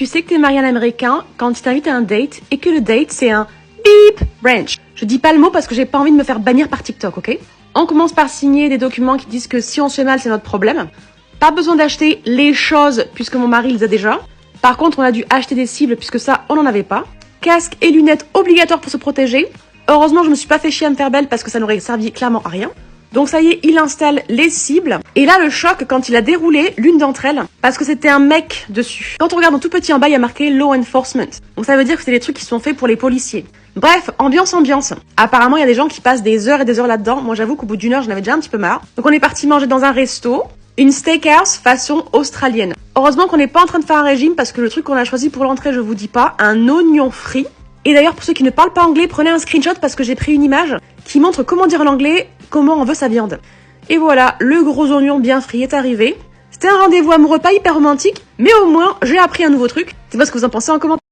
Tu sais que t'es marié à un américain quand il t'invite à un date et que le date c'est un beep branch. Je dis pas le mot parce que j'ai pas envie de me faire bannir par TikTok, ok? On commence par signer des documents qui disent que si on se fait mal c'est notre problème. Pas besoin d'acheter les choses puisque mon mari les a déjà. Par contre on a dû acheter des cibles puisque ça on n'en avait pas. Casque et lunettes obligatoires pour se protéger. Heureusement je me suis pas fait chier à me faire belle parce que ça n'aurait servi clairement à rien. Donc ça y est, il installe les cibles. Et là, le choc quand il a déroulé l'une d'entre elles, parce que c'était un mec dessus. Quand on regarde en tout petit en bas, il y a marqué Law Enforcement. Donc ça veut dire que c'est des trucs qui sont faits pour les policiers. Bref, ambiance. Apparemment, il y a des gens qui passent des heures et des heures là-dedans. Moi, j'avoue qu'au bout d'une heure, j'en avais déjà un petit peu marre. Donc on est parti manger dans un resto, une steakhouse façon australienne. Heureusement qu'on n'est pas en train de faire un régime parce que le truc qu'on a choisi pour l'entrée, je vous dis pas, un oignon frit. Et d'ailleurs, pour ceux qui ne parlent pas anglais, prenez un screenshot parce que j'ai pris une image qui montre comment dire en anglais comment on veut sa viande. Et voilà, le gros oignon bien frit est arrivé. C'était un rendez-vous amoureux pas hyper romantique, mais au moins, j'ai appris un nouveau truc. C'est pas ce que vous en pensez en commentaire.